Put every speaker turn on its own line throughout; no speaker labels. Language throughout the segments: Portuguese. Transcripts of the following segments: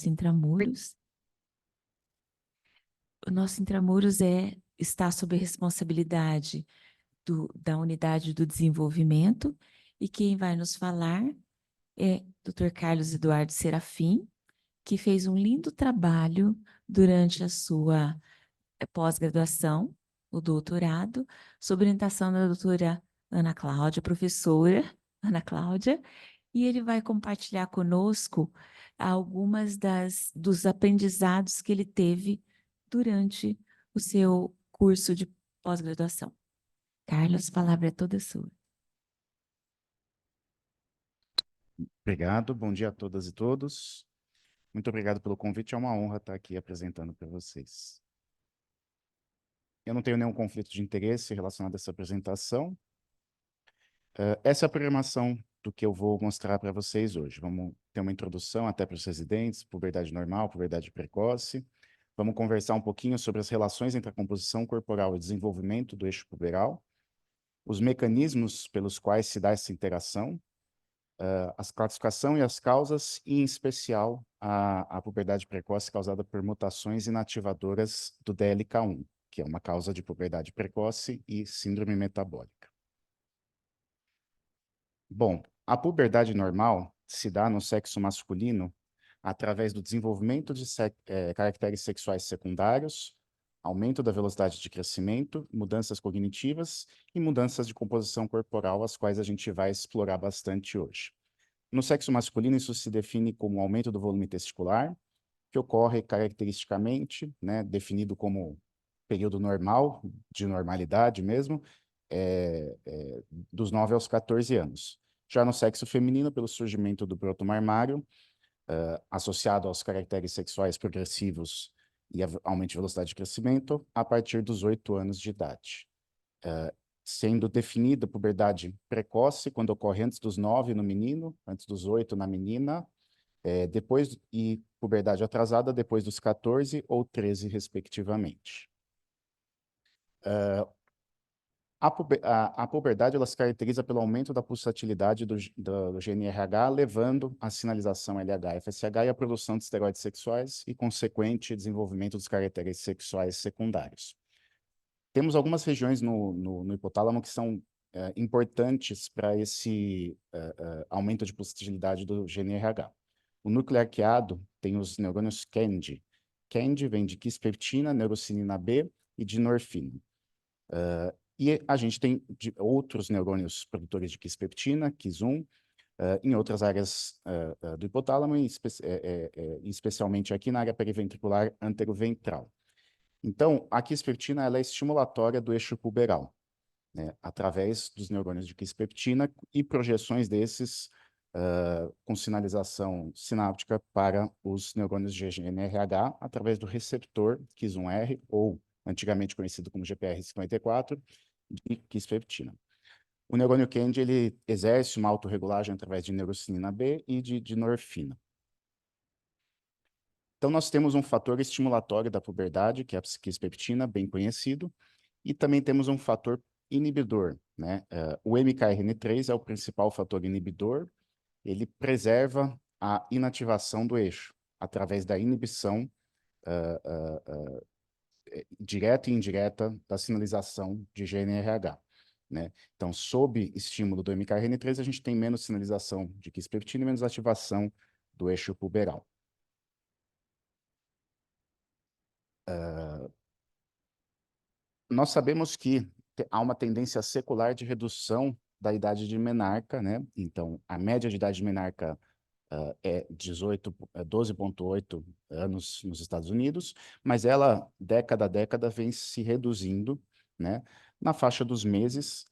nosso Intramuros. O nosso Intramuros está sob a responsabilidade da Unidade do Desenvolvimento, e quem vai nos falar é Dr. Carlos Eduardo Serafim, que fez um lindo trabalho durante a sua pós-graduação, o doutorado, sob orientação da doutora Ana Cláudia, professora Ana Cláudia, e ele vai compartilhar conosco algumas dos aprendizados que ele teve durante o seu curso de pós-graduação. Carlos, a palavra é toda sua.
Obrigado, bom dia a todas e todos. Muito obrigado pelo convite, é uma honra estar aqui apresentando para vocês. Eu não tenho nenhum conflito de interesse relacionado a essa apresentação. Essa é a programação do que eu vou mostrar para vocês hoje. Vamos ter uma introdução até para os residentes, puberdade normal, puberdade precoce. Vamos conversar um pouquinho sobre as relações entre a composição corporal e desenvolvimento do eixo puberal, os mecanismos pelos quais se dá essa interação, a classificação e as causas, e em especial a puberdade precoce causada por mutações inativadoras do DLK1, que é uma causa de puberdade precoce e síndrome metabólica. Bom, a puberdade normal se dá no sexo masculino através do desenvolvimento de caracteres sexuais secundários, aumento da velocidade de crescimento, mudanças cognitivas e mudanças de composição corporal, as quais a gente vai explorar bastante hoje. No sexo masculino, isso se define como aumento do volume testicular, que ocorre caracteristicamente, né, definido como período normal, de normalidade mesmo, dos 9 aos 14 anos. Já no sexo feminino, pelo surgimento do broto mamário, associado aos caracteres sexuais progressivos e aumento de velocidade de crescimento, a partir dos 8 anos de idade. Sendo definida a puberdade precoce, quando ocorre antes dos 9 no menino, antes dos 8 na menina, e puberdade atrasada depois dos 14 ou 13, respectivamente. A puberdade ela se caracteriza pelo aumento da pulsatilidade do GNRH, levando à sinalização LH-FSH e à produção de esteroides sexuais e consequente desenvolvimento dos caracteres sexuais secundários. Temos algumas regiões no hipotálamo que são importantes para esse aumento de pulsatilidade do GNRH. O núcleo arqueado tem os neurônios KNDy. KNDy vem de quispertina, neurocinina B e de norfina. E a gente tem outros neurônios produtores de quispeptina, Kis1, em outras áreas do hipotálamo, especialmente aqui na área periventricular anteroventral. Então, a quispertina ela é estimulatória do eixo puberal, né, através dos neurônios de quispertina e projeções desses com sinalização sináptica para os neurônios de GNRH através do receptor Kis1R, ou antigamente conhecido como GPR54, de quispertina. O neurônio KNDy ele exerce uma autorregulagem através de neurocinina B e de norfina. Então, nós temos um fator estimulatório da puberdade, que é a quispertina, bem conhecido, e também temos um fator inibidor, né? O MKRN3 é o principal fator inibidor, ele preserva a inativação do eixo, através da inibição direta e indireta da sinalização de GNRH, né? Então, sob estímulo do MKRN3, a gente tem menos sinalização de quispertina e menos ativação do eixo puberal. Nós sabemos que há uma tendência secular de redução da idade de menarca, né? Então, a média de idade de menarca é 12,8 anos nos Estados Unidos, mas ela, década a década, vem se reduzindo, né? Na faixa dos meses,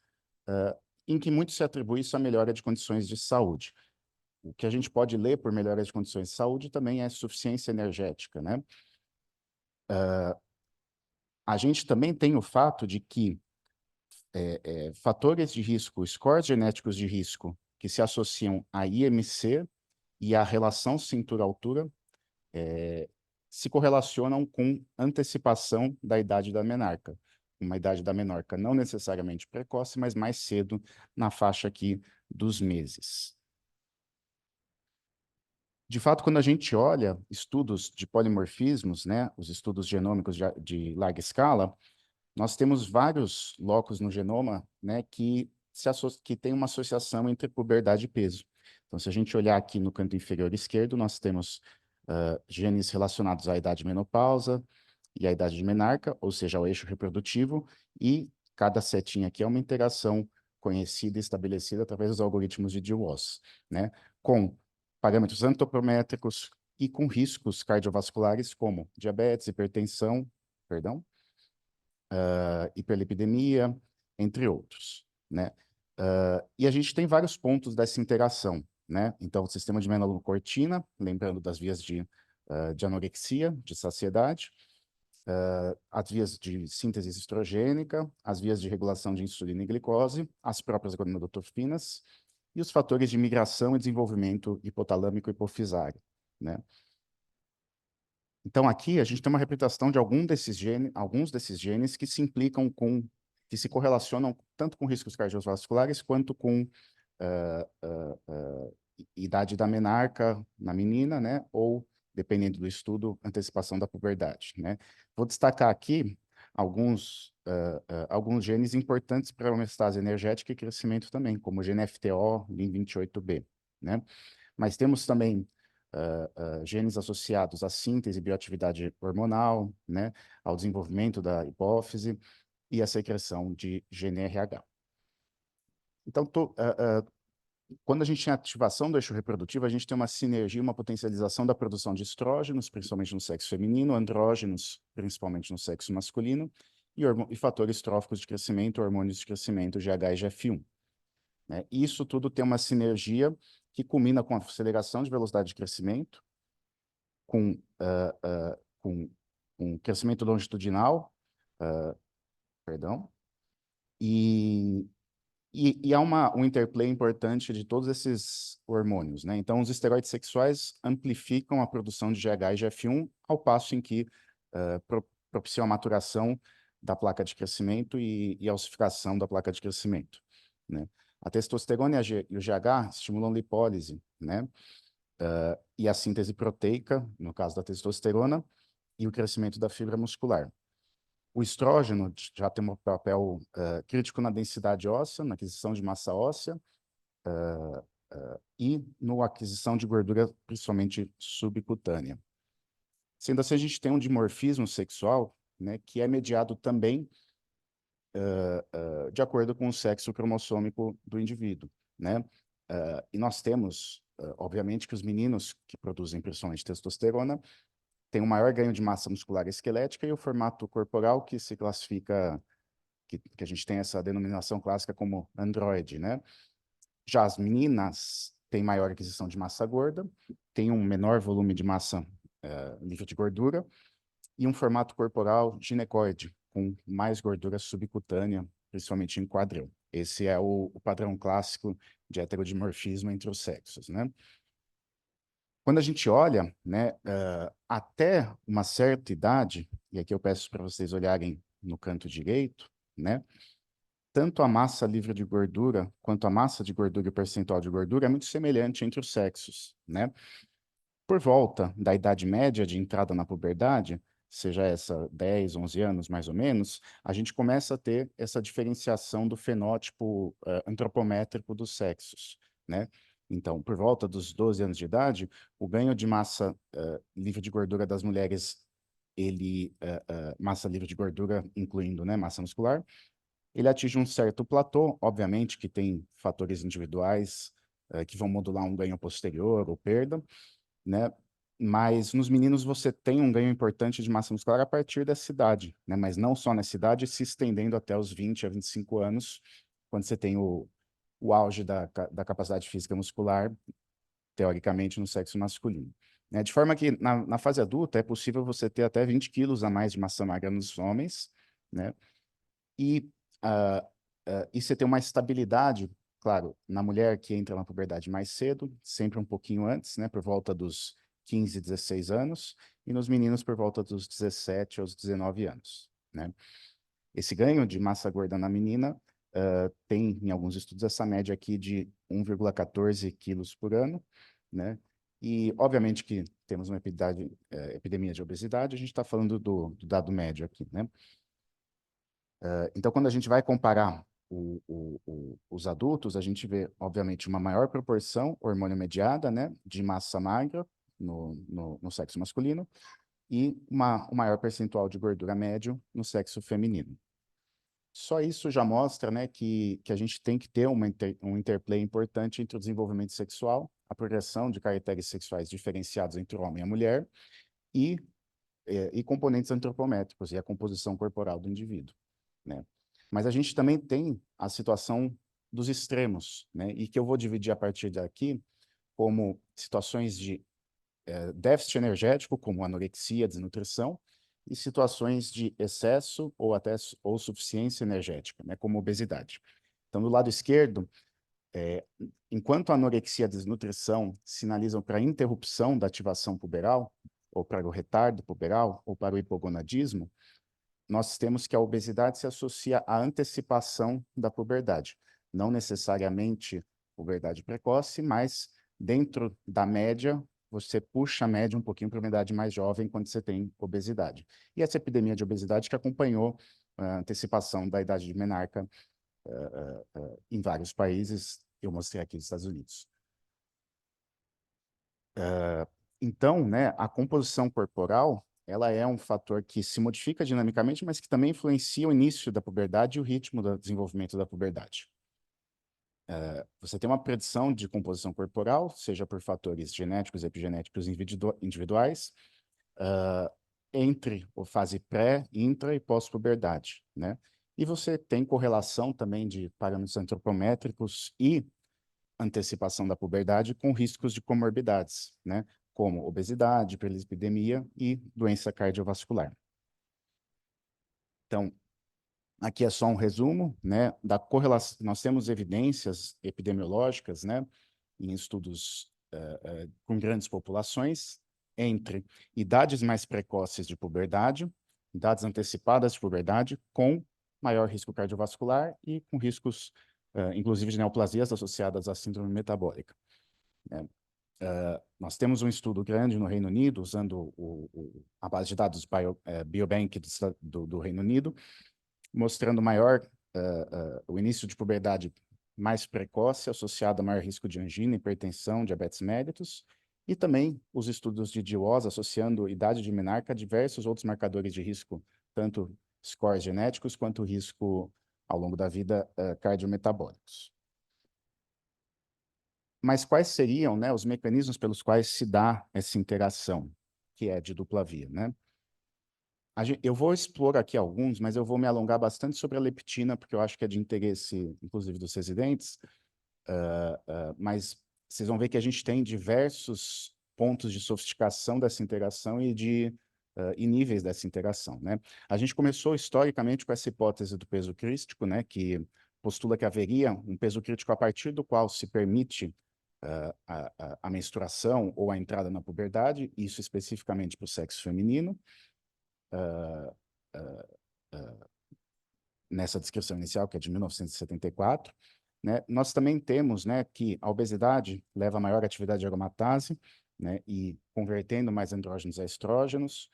em que muito se atribui isso à melhora de condições de saúde. O que a gente pode ler por melhora de condições de saúde também é suficiência energética, né? A gente também tem o fato de que fatores de risco, scores genéticos de risco, que se associam a IMC e à relação cintura-altura, se correlacionam com antecipação da idade da menarca. Uma idade da menarca não necessariamente precoce, mas mais cedo, na faixa aqui dos meses. De fato, quando a gente olha estudos de polimorfismos, né, os estudos genômicos de larga escala, nós temos vários locos no genoma, né, que têm uma associação entre puberdade e peso. Então, se a gente olhar aqui no canto inferior esquerdo, nós temos genes relacionados à idade menopausa e à idade de menarca, ou seja, ao eixo reprodutivo, e cada setinha aqui é uma interação conhecida e estabelecida através dos algoritmos de DWOS, né, com parâmetros antropométricos e com riscos cardiovasculares como diabetes, hipertensão, perdão, hiperlipidemia, entre outros, né? E a gente tem vários pontos dessa interação, né? Então, o sistema de melanocortina, lembrando das vias de anorexia, de saciedade, as vias de síntese estrogênica, as vias de regulação de insulina e glicose, as próprias gonadotrophinas e os fatores de migração e desenvolvimento hipotalâmico e hipofisário, né? Então, aqui a gente tem uma representação de alguns desses genes que se implicam que se correlacionam tanto com riscos cardiovasculares quanto com idade da menarca na menina, né? Ou, dependendo do estudo, antecipação da puberdade, né? Vou destacar aqui alguns genes importantes para a homeostase energética e crescimento também, como o gene FTO, LIN28B, né? Mas temos também genes associados à síntese e bioatividade hormonal, né, ao desenvolvimento da hipófise e à secreção de GNRH. Então, quando a gente tem ativação do eixo reprodutivo, a gente tem uma sinergia, uma potencialização da produção de estrógenos, principalmente no sexo feminino, andrógenos, principalmente no sexo masculino, e fatores tróficos de crescimento, hormônios de crescimento, GH e GF1. Né? E isso tudo tem uma sinergia que culmina com a aceleração de velocidade de crescimento, com um crescimento longitudinal, perdão, e, e há um interplay importante de todos esses hormônios, né? Então, os esteroides sexuais amplificam a produção de GH e GF1, ao passo em que propiciam a maturação da placa de crescimento e a ossificação da placa de crescimento, né? A testosterona e o GH estimulam lipólise, né? E a síntese proteica, no caso da testosterona, e o crescimento da fibra muscular. O estrógeno já tem um papel crítico na densidade óssea, na aquisição de massa óssea e na aquisição de gordura, principalmente subcutânea. Sendo assim, a gente tem um dimorfismo sexual, né, que é mediado também de acordo com o sexo cromossômico do indivíduo, né? E nós temos, obviamente, que os meninos que produzem principalmente testosterona tem um maior ganho de massa muscular e esquelética e o formato corporal que se classifica, que a gente tem essa denominação clássica como androide, né? Já as meninas têm maior aquisição de massa gorda, têm um menor volume de massa livre de gordura e um formato corporal ginecoide, com mais gordura subcutânea, principalmente em quadril. Esse é o padrão clássico de heterodimorfismo entre os sexos, né? Quando a gente olha, né, até uma certa idade, e aqui eu peço para vocês olharem no canto direito, né, tanto a massa livre de gordura quanto a massa de gordura e o percentual de gordura é muito semelhante entre os sexos, né? Por volta da idade média de entrada na puberdade, seja essa 10, 11 anos mais ou menos, a gente começa a ter essa diferenciação do fenótipo antropométrico dos sexos, né? Então, por volta dos 12 anos de idade, o ganho de massa livre de gordura das mulheres, massa livre de gordura, incluindo, né, massa muscular, ele atinge um certo platô, obviamente que tem fatores individuais que vão modular um ganho posterior ou perda, né? Mas nos meninos você tem um ganho importante de massa muscular a partir dessa idade, né? Mas não só nessa idade, se estendendo até os 20 a 25 anos, quando você tem o auge da capacidade física muscular, teoricamente, no sexo masculino. Né? De forma que, na fase adulta, é possível você ter até 20 quilos a mais de massa magra nos homens, né? E, e você tem uma estabilidade, claro, na mulher que entra na puberdade mais cedo, sempre um pouquinho antes, né, por volta dos 15, 16 anos, e nos meninos por volta dos 17 aos 19 anos, né? Esse ganho de massa gorda na menina tem, em alguns estudos, essa média aqui de 1,14 quilos por ano, né? E, obviamente, que temos uma epidemia de obesidade, a gente está falando do dado médio aqui, né? Então, quando a gente vai comparar os adultos, a gente vê, obviamente, uma maior proporção hormônio-mediada, né, de massa magra no sexo masculino e um maior percentual de gordura médio no sexo feminino. Só isso já mostra, né, que a gente tem que ter um interplay importante entre o desenvolvimento sexual, a progressão de caracteres sexuais diferenciados entre o homem e a mulher e componentes antropométricos e a composição corporal do indivíduo, né? Mas a gente também tem a situação dos extremos, né? E que eu vou dividir a partir daqui como situações de déficit energético, como anorexia, desnutrição, e situações de excesso ou suficiência energética, né? Como obesidade. Então, do lado esquerdo, enquanto a anorexia e a desnutrição sinalizam para a interrupção da ativação puberal, ou para o retardo puberal, ou para o hipogonadismo, nós temos que a obesidade se associa à antecipação da puberdade. Não necessariamente puberdade precoce, mas dentro da média, você puxa a média um pouquinho para uma idade mais jovem quando você tem obesidade. E essa epidemia de obesidade que acompanhou a antecipação da idade de menarca em vários países, eu mostrei aqui nos Estados Unidos. Então, né, a composição corporal, ela é um fator que se modifica dinamicamente, mas que também influencia o início da puberdade e o ritmo do desenvolvimento da puberdade. Você tem uma predição de composição corporal, seja por fatores genéticos e epigenéticos individuais, entre a fase pré, intra e pós-puberdade, né? E você tem correlação também de parâmetros antropométricos e antecipação da puberdade com riscos de comorbidades, né? Como obesidade, hiperlipidemia e doença cardiovascular. Então, aqui é só um resumo, né, da correlação. Nós temos evidências epidemiológicas, né, em estudos com grandes populações, entre idades mais precoces de puberdade, idades antecipadas de puberdade, com maior risco cardiovascular e com riscos, inclusive, de neoplasias associadas à síndrome metabólica, né? Nós temos um estudo grande no Reino Unido, usando a base de dados Biobank do Reino Unido, mostrando o início de puberdade mais precoce, associado a maior risco de angina, hipertensão, diabetes mellitus, e também os estudos de DIWOS associando idade de menarca a diversos outros marcadores de risco, tanto scores genéticos quanto risco ao longo da vida cardiometabólicos. Mas quais seriam, né, os mecanismos pelos quais se dá essa interação, que é de dupla via, né? Eu vou explorar aqui alguns, mas eu vou me alongar bastante sobre a leptina, porque eu acho que é de interesse, inclusive, dos residentes, mas vocês vão ver que a gente tem diversos pontos de sofisticação dessa interação e níveis dessa interação, né? A gente começou historicamente com essa hipótese do peso crítico, né, que postula que haveria um peso crítico a partir do qual se permite a menstruação ou a entrada na puberdade, isso especificamente para o sexo feminino, nessa descrição inicial, que é de 1974, né? Nós também temos, né, que a obesidade leva a maior atividade de aromatase, né, e convertendo mais andrógenos a estrógenos.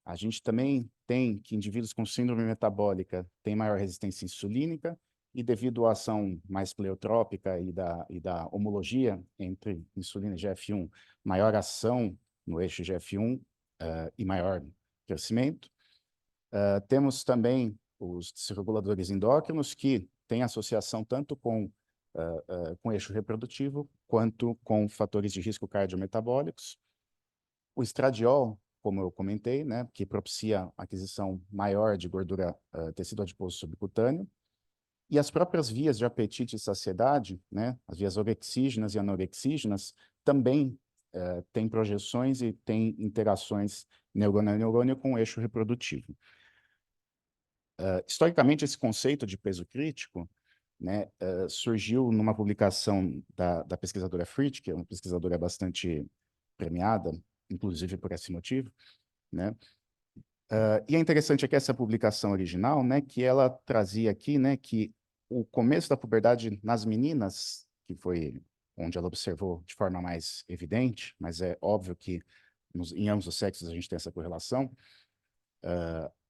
A gente também tem que indivíduos com síndrome metabólica têm maior resistência insulínica, e devido à ação mais pleiotrópica e da homologia entre insulina e GF1, maior ação no eixo GF1 e maior crescimento. Temos também os desreguladores endócrinos, que têm associação tanto com o eixo reprodutivo, quanto com fatores de risco cardiometabólicos. O estradiol, como eu comentei, né, que propicia a aquisição maior de gordura, tecido adiposo subcutâneo, e as próprias vias de apetite e saciedade, né, as vias orexígenas e anorexígenas, também têm projeções e têm interações neurônio a neurônio com o eixo reprodutivo. Historicamente, esse conceito de peso crítico, né, surgiu numa publicação da pesquisadora Fritz, que é uma pesquisadora bastante premiada, inclusive por esse motivo, né? E é interessante aqui essa publicação original, né, que ela trazia aqui, né, que o começo da puberdade nas meninas, que foi onde ela observou de forma mais evidente, mas é óbvio que em ambos os sexos a gente tem essa correlação,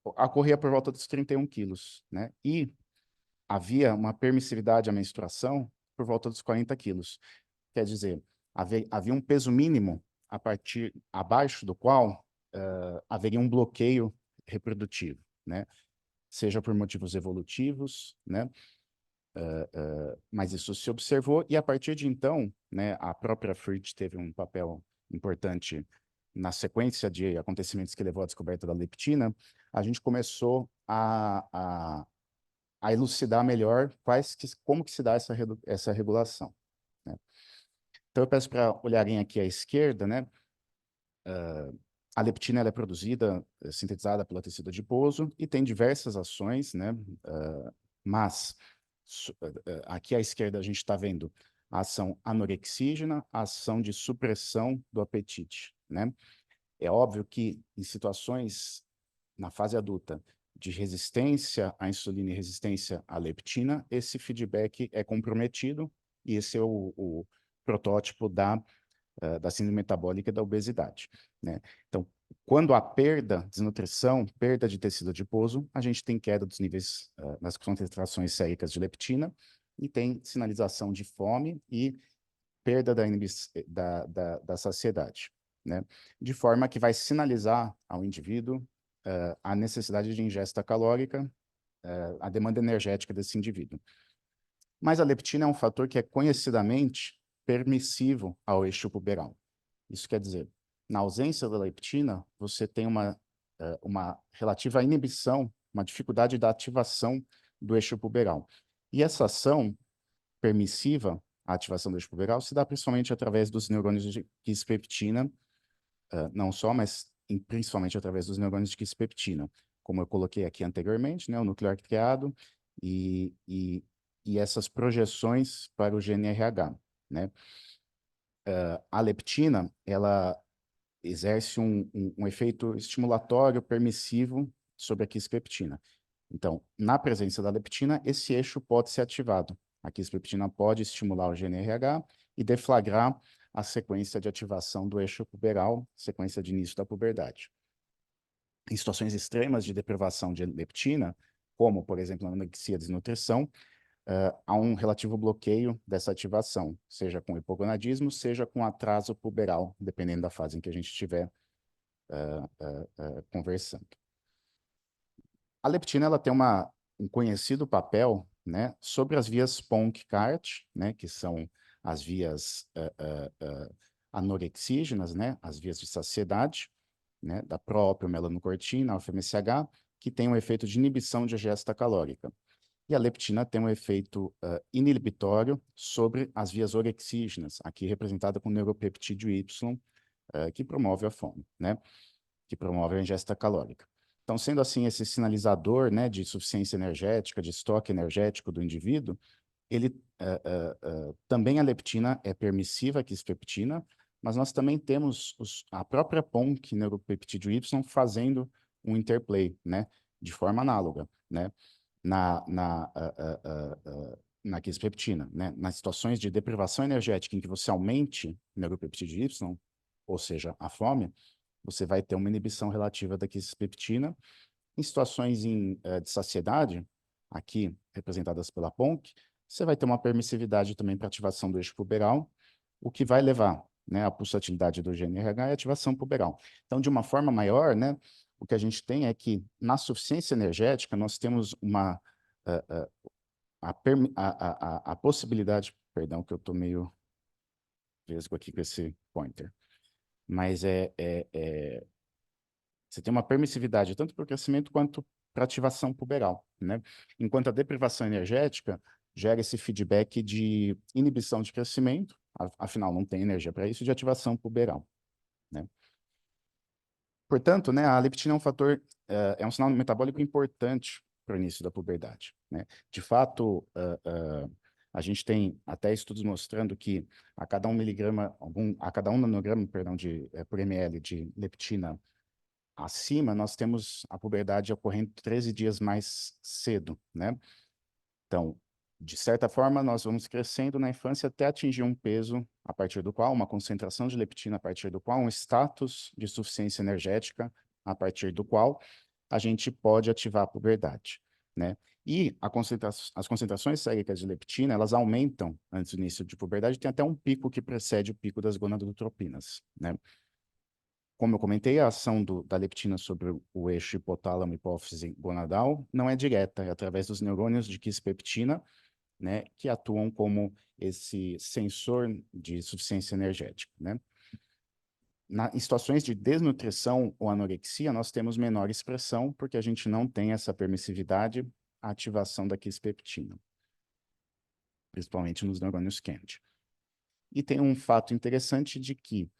ocorria por volta dos 31 quilos, né? E havia uma permissividade à menstruação por volta dos 40 quilos. Quer dizer, havia um peso mínimo abaixo do qual haveria um bloqueio reprodutivo, né? Seja por motivos evolutivos, né? Mas isso se observou, e a partir de então, né, a própria Fritz teve um papel importante na sequência de acontecimentos que levou à descoberta da leptina. A gente começou a elucidar melhor como que se dá essa regulação, né? Então, eu peço para olharem aqui à esquerda, né? A leptina ela é produzida, sintetizada pelo tecido adiposo e tem diversas ações, né? Mas aqui à esquerda a gente está vendo a ação anorexígena, a ação de supressão do apetite, né? É óbvio que em situações na fase adulta de resistência à insulina e resistência à leptina, esse feedback é comprometido e esse é o protótipo da síndrome metabólica e da obesidade, né? Então, quando há perda, desnutrição, perda de tecido adiposo, a gente tem queda dos níveis nas concentrações séricas de leptina e tem sinalização de fome e perda da saciedade, né? De forma que vai sinalizar ao indivíduo a necessidade de ingesta calórica, a demanda energética desse indivíduo. Mas a leptina é um fator que é conhecidamente permissivo ao eixo puberal. Isso quer dizer, na ausência da leptina, você tem uma relativa inibição, uma dificuldade da ativação do eixo puberal. E essa ação permissiva, a ativação do eixo puberal, se dá principalmente através dos neurônios de quispeptina, não só, mas principalmente através dos neurônios de quispeptina, como eu coloquei aqui anteriormente, né, o núcleo arqueado e essas projeções para o GNRH, né? A leptina, ela exerce um efeito estimulatório permissivo sobre a quispeptina. Então, na presença da leptina, esse eixo pode ser ativado. A quispeptina pode estimular o GNRH e deflagrar a sequência de ativação do eixo puberal, sequência de início da puberdade. Em situações extremas de deprivação de leptina, como, por exemplo, a anorexia e desnutrição, há um relativo bloqueio dessa ativação, seja com hipogonadismo, seja com atraso puberal, dependendo da fase em que a gente estiver conversando. A leptina ela tem um conhecido papel, né, sobre as vias Ponck-Cart, né, que são as vias anorexígenas, né, as vias de saciedade, né, da própria melanocortina, alfa-MSH, que tem um efeito de inibição de ingesta calórica. E a leptina tem um efeito inibitório sobre as vias orexígenas, aqui representada com o neuropeptídeo Y, que promove a fome, né, que promove a ingesta calórica. Então, sendo assim, esse sinalizador, né, de suficiência energética, de estoque energético do indivíduo, ele também a leptina é permissiva, a quispeptina, mas nós também temos a própria PONC, neuropeptídeo Y, fazendo um interplay, né, de forma análoga, né, na quispeptina, né, nas situações de deprivação energética em que você aumente o neuropeptídeo Y, ou seja, a fome, você vai ter uma inibição relativa da quispeptina. Em situações de saciedade, aqui representadas pela PONC, você vai ter uma permissividade também para ativação do eixo puberal, o que vai levar, né, à pulsatilidade do GNRH e ativação puberal. Então, de uma forma maior, né, o que a gente tem é que, na suficiência energética, nós temos a possibilidade, perdão, que eu estou meio vesgo aqui com esse pointer, mas você tem uma permissividade tanto para o crescimento quanto para a ativação puberal, né? Enquanto a deprivação energética gera esse feedback de inibição de crescimento, afinal não tem energia para isso, de ativação puberal, né? Portanto, né, a leptina é um fator, é um sinal metabólico importante para o início da puberdade, né? De fato, a gente tem até estudos mostrando que a cada 1 miligrama, a cada 1 nanograma, perdão, por ml de leptina acima, nós temos a puberdade ocorrendo 13 dias mais cedo, né? Então, De certa forma, nós vamos crescendo na infância até atingir um peso a partir do qual, uma concentração de leptina a partir do qual, um status de suficiência energética a partir do qual a gente pode ativar a puberdade, né? E as concentrações séricas de leptina, elas aumentam antes do início de puberdade, tem até um pico que precede o pico das gonadotropinas, né? Como eu comentei, a ação da leptina sobre o eixo hipotálamo-hipófise gonadal não é direta, é através dos neurônios de quispeptina, né, que atuam como esse sensor de suficiência energética, né? Em situações de desnutrição ou anorexia, nós temos menor expressão, porque a gente não tem essa permissividade à ativação da quispeptina, principalmente nos neurônios Kend. E tem um fato interessante de que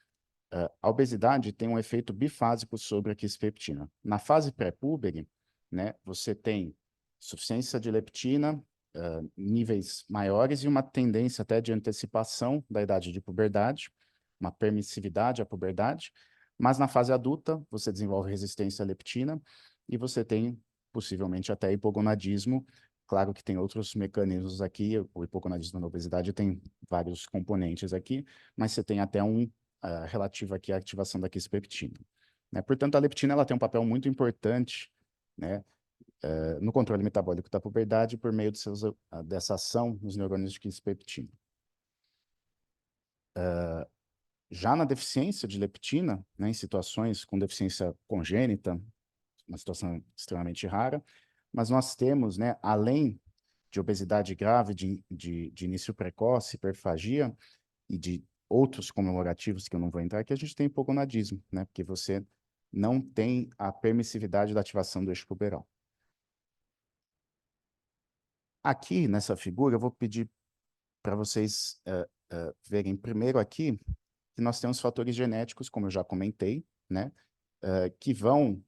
a obesidade tem um efeito bifásico sobre a quispeptina. Na fase pré-púbere, né, você tem suficiência de leptina, níveis maiores e uma tendência até de antecipação da idade de puberdade, uma permissividade à puberdade, mas na fase adulta você desenvolve resistência à leptina e você tem possivelmente até hipogonadismo. Claro que tem outros mecanismos aqui, o hipogonadismo na obesidade tem vários componentes aqui, mas você tem até um relativo aqui à ativação da quispeptina, né? Portanto, a leptina ela tem um papel muito importante, né, no controle metabólico da puberdade por meio dessa ação nos neurônios de quispeptina. Já na deficiência de leptina, né, em situações com deficiência congênita, uma situação extremamente rara, mas nós temos, né, além de obesidade grave de início precoce, hiperfagia, e de outros comemorativos que eu não vou entrar, que a gente tem hipogonadismo, né? Porque você não tem a permissividade da ativação do eixo puberal. Aqui, nessa figura, eu vou pedir para vocês verem primeiro aqui que nós temos fatores genéticos, como eu já comentei, né? Que vão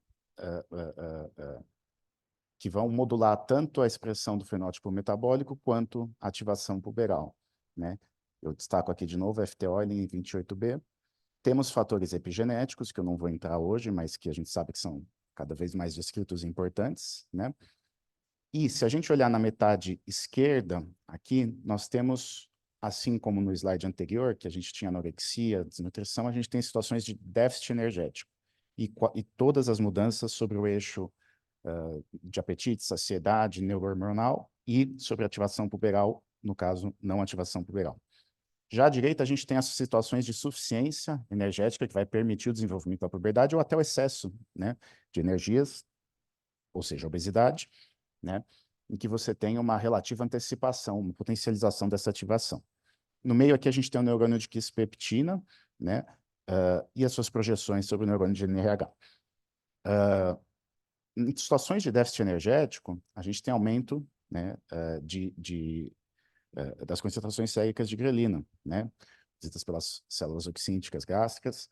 modular tanto a expressão do fenótipo metabólico quanto a ativação puberal, né? Eu destaco aqui de novo FTO em 28B. Temos fatores epigenéticos, que eu não vou entrar hoje, mas que a gente sabe que são cada vez mais descritos e importantes, né? E se a gente olhar na metade esquerda, aqui, nós temos, assim como no slide anterior, que a gente tinha anorexia, desnutrição, a gente tem situações de déficit energético. E todas as mudanças sobre o eixo de apetite, saciedade, neurohormonal e sobre ativação puberal, no caso, não ativação puberal. Já à direita, a gente tem as situações de suficiência energética, que vai permitir o desenvolvimento da puberdade, ou até o excesso, né, de energias, ou seja, obesidade, né, em que você tem uma relativa antecipação, uma potencialização dessa ativação. No meio aqui, a gente tem o neurônio de quispeptina, né, e as suas projeções sobre o neurônio de NRH. Em situações de déficit energético, a gente tem aumento, né, das concentrações séricas de grelina, né, ditas pelas células oxínticas gástricas,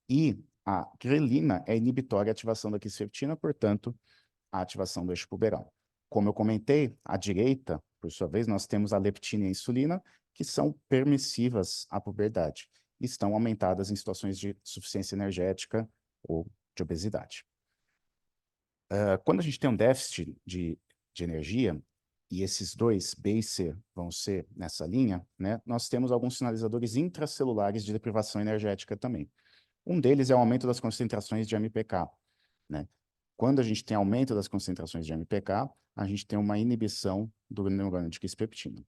e a grelina é inibitória à ativação da quispeptina, portanto, a ativação do eixo puberal. Como eu comentei, à direita, por sua vez, nós temos a leptina e a insulina, que são permissivas à puberdade, e estão aumentadas em situações de suficiência energética ou de obesidade. Quando a gente tem um déficit de energia, e esses dois, B e C, vão ser nessa linha, né, nós temos alguns sinalizadores intracelulares de deprivação energética também. Um deles é o aumento das concentrações de MPK, né? Quando a gente tem aumento das concentrações de MPK, a gente tem uma inibição do neurônio de quispeptina.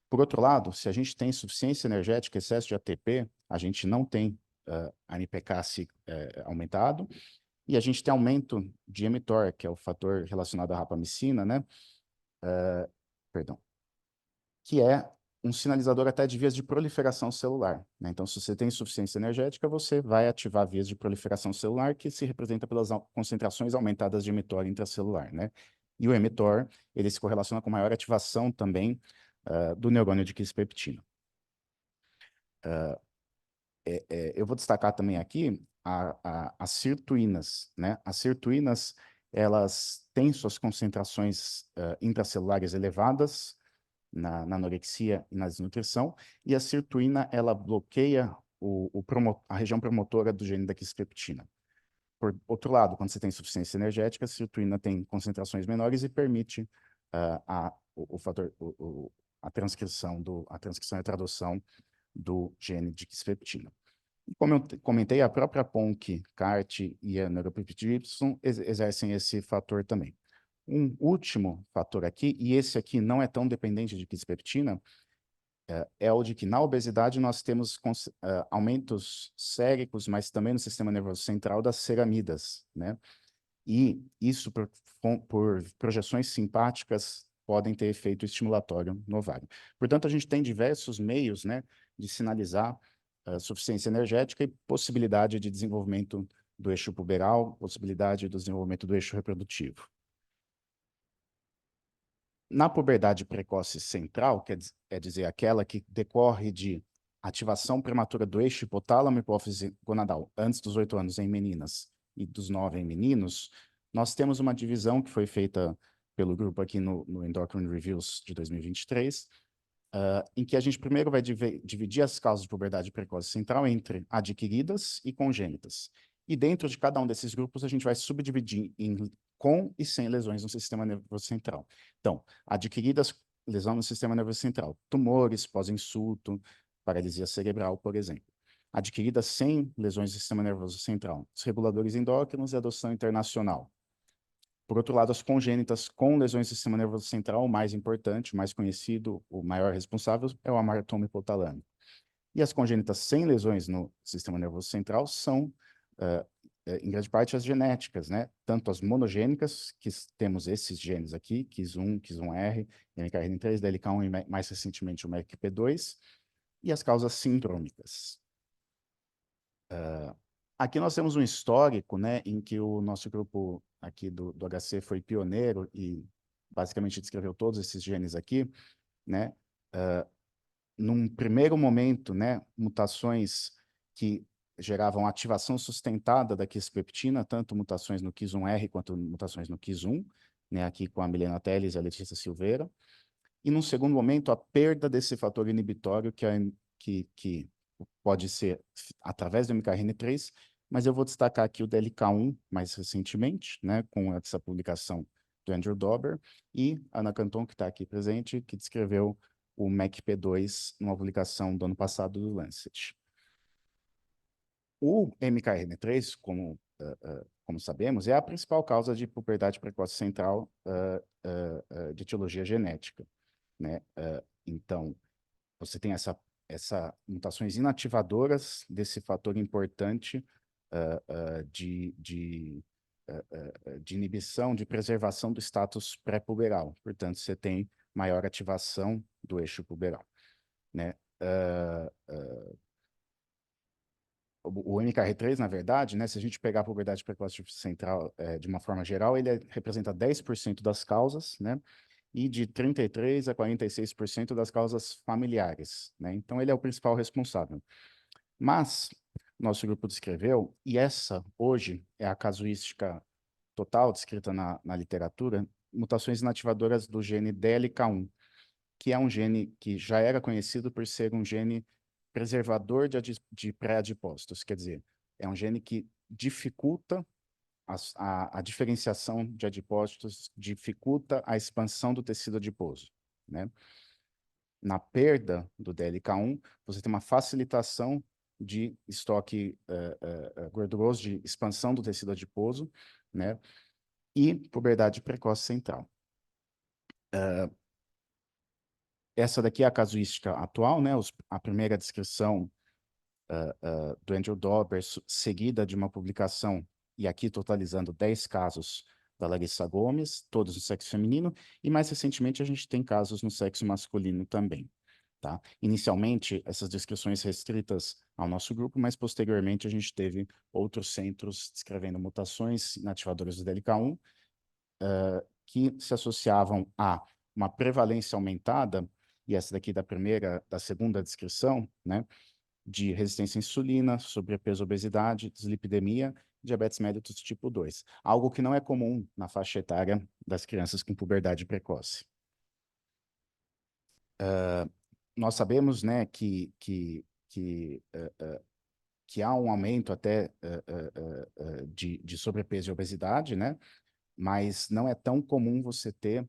Por outro lado, se a gente tem insuficiência energética, excesso de ATP, a gente não tem MPK aumentado, e a gente tem aumento de mTOR, que é o fator relacionado à rapamicina, né? Perdão. Que é um sinalizador até de vias de proliferação celular, né? Então, se você tem insuficiência energética, você vai ativar vias de proliferação celular, que se representa pelas concentrações aumentadas de mTOR intracelular, né? E o mTOR, ele se correlaciona com maior ativação também do neurônio de quispeptina. Eu vou destacar também aqui as sirtuínas, né? As sirtuínas, elas têm suas concentrações intracelulares elevadas na anorexia e na desnutrição, e a sirtuína, ela bloqueia a região promotora do gene da quispeptina. Por outro lado, quando você tem insuficiência energética, a sirtuína tem concentrações menores e permite a transcrição e a tradução do gene de kisspeptina. Como eu comentei, a própria PONC, CART e a neuropeptide Y exercem esse fator também. Um último fator aqui, e esse aqui não é tão dependente de kisspeptina, é o de que na obesidade nós temos aumentos séricos, mas também no sistema nervoso central das ceramidas, né? E isso, por projeções simpáticas, podem ter efeito estimulatório no ovário. Portanto, a gente tem diversos meios, né, de sinalizar suficiência energética e possibilidade de desenvolvimento do eixo puberal, possibilidade do desenvolvimento do eixo reprodutivo. Na puberdade precoce central, é dizer, aquela que decorre de ativação prematura do eixo hipotálamo hipófise gonadal antes dos 8 anos em meninas e dos 9 em meninos, nós temos uma divisão que foi feita pelo grupo aqui no Endocrine Reviews de 2023, em que a gente primeiro vai dividir as causas de puberdade precoce central entre adquiridas e congênitas. E dentro de cada um desses grupos, a gente vai subdividir em com e sem lesões no sistema nervoso central. Então, adquiridas, lesão no sistema nervoso central, tumores, pós-insulto, paralisia cerebral, por exemplo. Adquiridas sem lesões do sistema nervoso central, os reguladores endócrinos e adoção internacional. Por outro lado, as congênitas com lesões do sistema nervoso central, o mais importante, o mais conhecido, o maior responsável é o amartoma hipotalâmico. E as congênitas sem lesões no sistema nervoso central são, em grande parte, as genéticas, né? Tanto as monogênicas, que temos esses genes aqui, KIS1, KIS1R, MKRN3, DLK1 e mais recentemente o MECP2, e as causas sindrômicas. Aqui nós temos um histórico, né, em que o nosso grupo aqui do HC foi pioneiro e basicamente descreveu todos esses genes aqui, né? Num primeiro momento, né, mutações que geravam ativação sustentada da kisspeptina, tanto mutações no KIS1R quanto mutações no KIS1, né, aqui com a Milena Teles e a Letícia Silveira. E num segundo momento, a perda desse fator inibitório que pode ser através do MKRN3, mas eu vou destacar aqui o DLK1 mais recentemente, né, com essa publicação do Andrew Dauber, e a Ana Canton, que está aqui presente, que descreveu o MECP2 numa publicação do ano passado do Lancet. O MKRN3, como sabemos, é a principal causa de puberdade precoce central de etiologia genética, né? Então, você tem essas mutações inativadoras desse fator importante de inibição, de preservação do status pré-puberal. Portanto, você tem maior ativação do eixo puberal, né? O MKR3, na verdade, né, se a gente pegar a puberdade precoce central de uma forma geral, ele representa 10% das causas, né? E de 33% a 46% das causas familiares, né? Então, ele é o principal responsável. Mas, nosso grupo descreveu, e essa, hoje, é a casuística total descrita na literatura, mutações inativadoras do gene DLK1, que é um gene que já era conhecido por ser um gene preservador de pré-adipócitos, quer dizer, é um gene que dificulta a diferenciação de adipócitos, dificulta a expansão do tecido adiposo, né? Na perda do DLK1, você tem uma facilitação de estoque gorduroso, de expansão do tecido adiposo, né? E puberdade precoce central. Essa daqui é a casuística atual, né? A primeira descrição do Andrew Dauber, seguida de uma publicação, e aqui totalizando 10 casos da Larissa Gomes, todos no sexo feminino, e mais recentemente a gente tem casos no sexo masculino também. Tá? Inicialmente, essas descrições restritas ao nosso grupo, mas posteriormente a gente teve outros centros descrevendo mutações inativadoras do DLK1 que se associavam a uma prevalência aumentada, e essa daqui da segunda descrição, né, de resistência à insulina, sobrepeso, obesidade, dislipidemia, diabetes mellitus tipo 2, algo que não é comum na faixa etária das crianças com puberdade precoce. Nós sabemos, né, que há um aumento até de sobrepeso e obesidade, né, mas não é tão comum você ter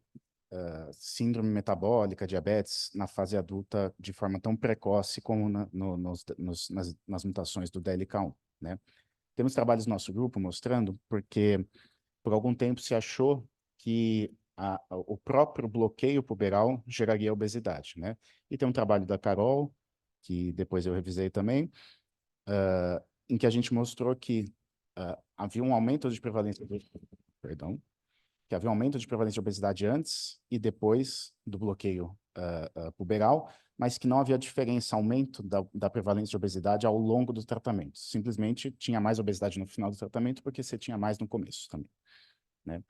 síndrome metabólica, diabetes na fase adulta de forma tão precoce como nas mutações do DLK1, né? Temos trabalhos no nosso grupo mostrando porque por algum tempo se achou que o próprio bloqueio puberal geraria obesidade, né? E tem um trabalho da Carol, que depois eu revisei também, em que a gente mostrou que havia um aumento de prevalência, perdão, que havia um aumento de prevalência de obesidade antes e depois do bloqueio puberal, mas que não havia diferença, aumento da prevalência de obesidade ao longo do tratamento. Simplesmente tinha mais obesidade no final do tratamento porque você tinha mais no começo também, né?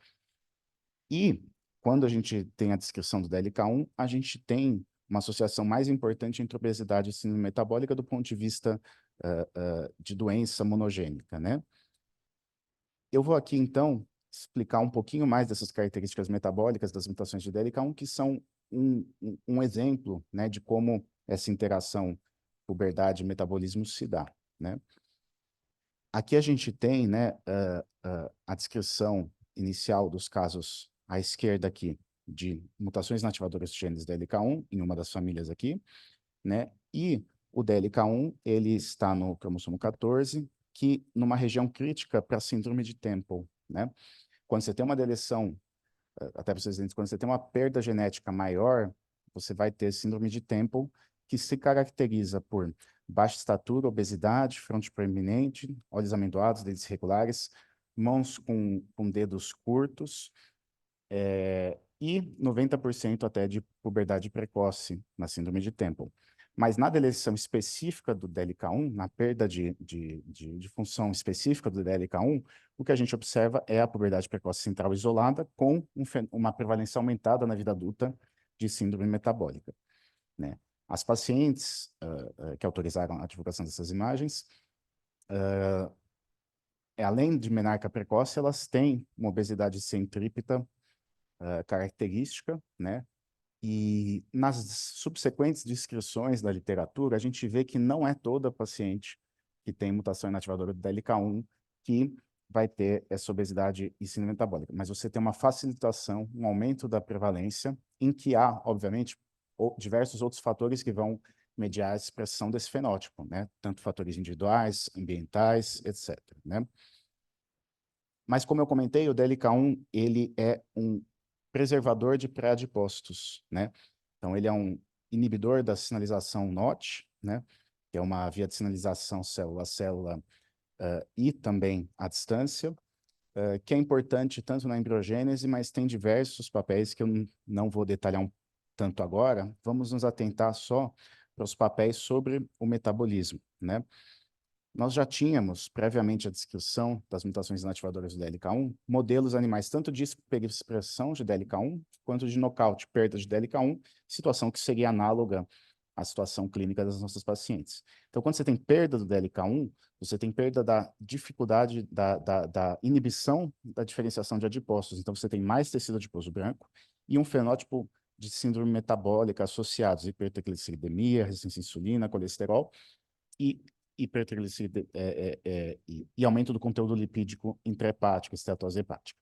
E quando a gente tem a descrição do DLK1, a gente tem uma associação mais importante entre obesidade e síndrome metabólica do ponto de vista de doença monogênica, né? Eu vou aqui, então, explicar um pouquinho mais dessas características metabólicas das mutações de DLK1, que são um exemplo, né, de como essa interação puberdade e metabolismo se dá, né? Aqui a gente tem, né, a descrição inicial dos casos à esquerda aqui, de mutações inativadoras de genes DLK1, em uma das famílias aqui, né? E o DLK1, ele está no cromossomo 14, que numa região crítica para a síndrome de Temple, né? Quando você tem uma deleção, até para vocês entenderem, quando você tem uma perda genética maior, você vai ter síndrome de Temple, que se caracteriza por baixa estatura, obesidade, fronte proeminente, olhos amendoados, dedos irregulares, mãos com dedos curtos, e 90% até de puberdade precoce na síndrome de Temple. Mas na deleção específica do DLK1, na perda de função específica do DLK1, o que a gente observa é a puberdade precoce central isolada com uma prevalência aumentada na vida adulta de síndrome metabólica, né? As pacientes que autorizaram a divulgação dessas imagens, além de menarca precoce, elas têm uma obesidade centrípeta característica, né? E nas subsequentes descrições da literatura, a gente vê que não é toda paciente que tem mutação inativadora do DLK1 que vai ter essa obesidade e síndrome metabólica, mas você tem uma facilitação, um aumento da prevalência, em que há, obviamente, diversos outros fatores que vão mediar a expressão desse fenótipo, né? Tanto fatores individuais, ambientais, etc., né? Mas, como eu comentei, o DLK1, ele é um preservador de pré-adipócitos, né? Então, ele é um inibidor da sinalização NOT, né? Que é uma via de sinalização célula a célula e também à distância, que é importante tanto na embriogênese, mas tem diversos papéis que eu não vou detalhar tanto agora. Vamos nos atentar só para os papéis sobre o metabolismo, né? Nós já tínhamos, previamente à descrição das mutações inativadoras do DLK1, modelos animais tanto de expressão de DLK1 quanto de nocaute, perda de DLK1, situação que seria análoga à situação clínica das nossas pacientes. Então, quando você tem perda do DLK1, você tem perda da dificuldade da inibição da diferenciação de adipócitos. Então, você tem mais tecido adiposo branco e um fenótipo de síndrome metabólica associados, hipertrigliceridemia, resistência à insulina, colesterol, e hipertrigliceridemia e aumento do conteúdo lipídico intrahepático, esteatose hepática.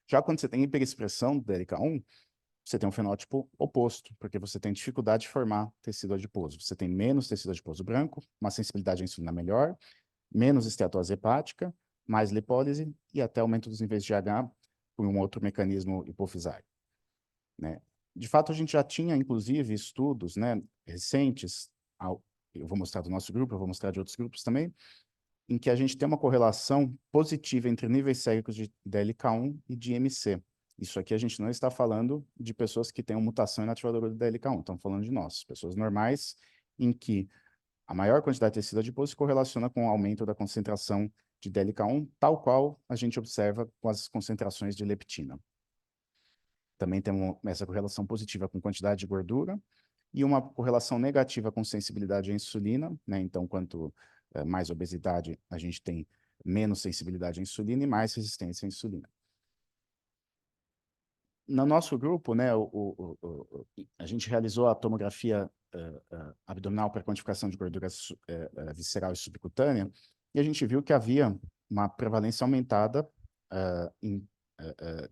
Já quando você tem hiperexpressão do DLK1, você tem um fenótipo oposto, porque você tem dificuldade de formar tecido adiposo. Você tem menos tecido adiposo branco, uma sensibilidade à insulina melhor, menos esteatose hepática, mais lipólise e até aumento dos níveis de H por um outro mecanismo hipofisário, né? De fato, a gente já tinha, inclusive, estudos, né, recentes, eu vou mostrar do nosso grupo, eu vou mostrar de outros grupos também, em que a gente tem uma correlação positiva entre níveis séricos de DLK1 e de IMC. Isso aqui a gente não está falando de pessoas que têm mutação inativadora do DLK1, estamos falando de nós, pessoas normais, em que a maior quantidade de tecido adiposo se correlaciona com o aumento da concentração de DLK1, tal qual a gente observa com as concentrações de leptina. Também tem essa correlação positiva com quantidade de gordura e uma correlação negativa com sensibilidade à insulina, né? Então, quanto mais obesidade, a gente tem menos sensibilidade à insulina e mais resistência à insulina. No nosso grupo, né, a gente realizou a tomografia abdominal para quantificação de gordura visceral e subcutânea, e a gente viu que havia uma prevalência aumentada em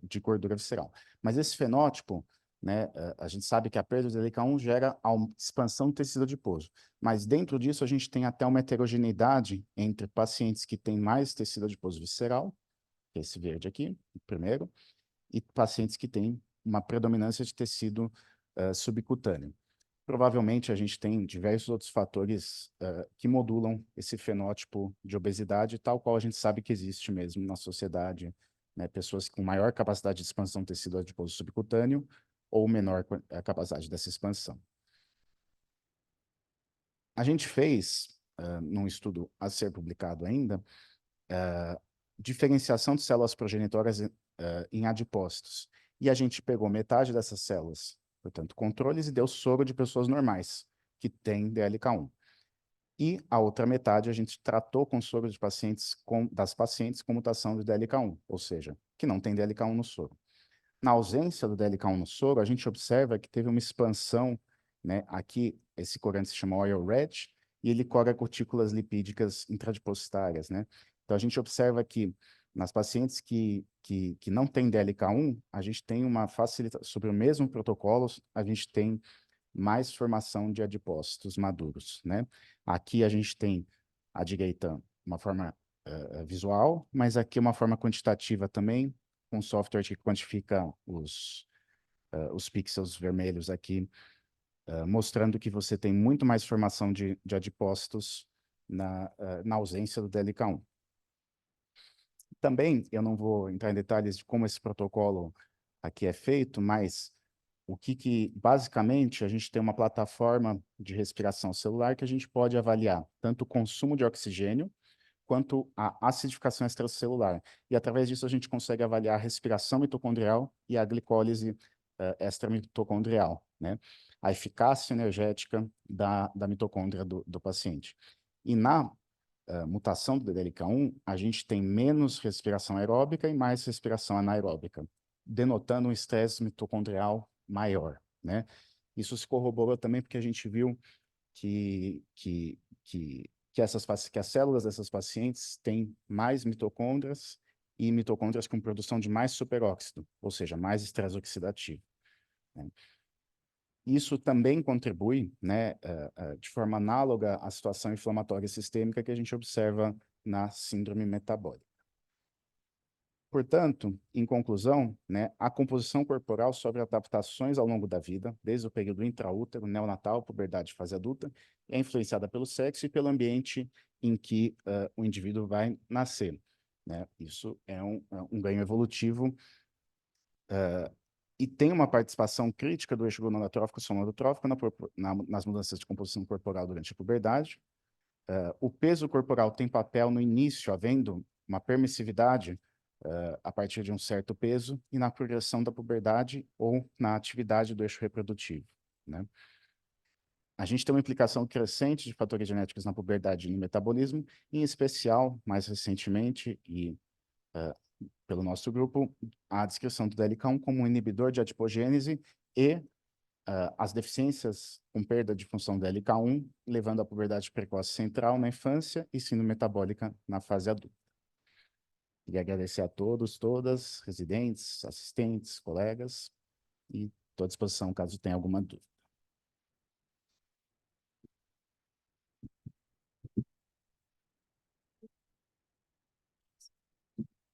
de gordura visceral. Mas esse fenótipo, né, a gente sabe que a perda do DLK1 gera expansão do tecido adiposo. Mas dentro disso, a gente tem até uma heterogeneidade entre pacientes que têm mais tecido adiposo visceral, que é esse verde aqui, primeiro, e pacientes que têm uma predominância de tecido subcutâneo. Provavelmente a gente tem diversos outros fatores que modulam esse fenótipo de obesidade, tal qual a gente sabe que existe mesmo na sociedade, né? Pessoas com maior capacidade de expansão do tecido adiposo subcutâneo ou menor capacidade dessa expansão. A gente fez, num estudo a ser publicado ainda, diferenciação de células progenitoras em adipócitos. E a gente pegou metade dessas células, portanto, controles, e deu soro de pessoas normais, que têm DLK1. E a outra metade a gente tratou com soro de das pacientes com mutação do DLK1, ou seja, que não tem DLK1 no soro. Na ausência do DLK1 no soro, a gente observa que teve uma expansão, né? Aqui, esse corante se chama oil red, e ele corre cutículas lipídicas intradipositárias, né? Então, a gente observa que nas pacientes que não têm DLK1, a gente tem uma facilitação, sobre o mesmo protocolo, a gente tem mais formação de adipócitos maduros, né? Aqui a gente tem, à direita, uma forma visual, mas aqui uma forma quantitativa também, um software que quantifica os pixels vermelhos aqui, mostrando que você tem muito mais formação de adipócitos na ausência do DLK1. Também, eu não vou entrar em detalhes de como esse protocolo aqui é feito, mas basicamente, a gente tem uma plataforma de respiração celular que a gente pode avaliar tanto o consumo de oxigênio, quanto a acidificação extracelular. E, através disso, a gente consegue avaliar a respiração mitocondrial e a glicólise extramitocondrial, né? A eficácia energética da mitocôndria do paciente. E na mutação do DLK1, a gente tem menos respiração aeróbica e mais respiração anaeróbica, denotando um estresse mitocondrial maior, né? Isso se corroborou também porque a gente viu que as células dessas pacientes têm mais mitocôndrias e mitocôndrias com produção de mais superóxido, ou seja, mais estresse oxidativo, né? Isso também contribui, né, de forma análoga à situação inflamatória sistêmica que a gente observa na síndrome metabólica. Portanto, em conclusão, né, a composição corporal sofre adaptações ao longo da vida, desde o período intraútero, neonatal, puberdade e fase adulta, é influenciada pelo sexo e pelo ambiente em que o indivíduo vai nascer, né? Isso é um ganho evolutivo e tem uma participação crítica do eixo gonadotrófico e somatotrófico nas mudanças de composição corporal durante a puberdade. O peso corporal tem papel no início, havendo uma permissividade a partir de um certo peso e na progressão da puberdade ou na atividade do eixo reprodutivo, né? A gente tem uma implicação crescente de fatores genéticos na puberdade e no metabolismo, em especial, mais recentemente, e pelo nosso grupo, a descrição do DLK1 como um inibidor de adipogênese e as deficiências com perda de função DLK1, levando à puberdade precoce central na infância e síndrome metabólica na fase adulta. Queria agradecer a todos, todas, residentes, assistentes, colegas, e estou à disposição caso tenha alguma dúvida.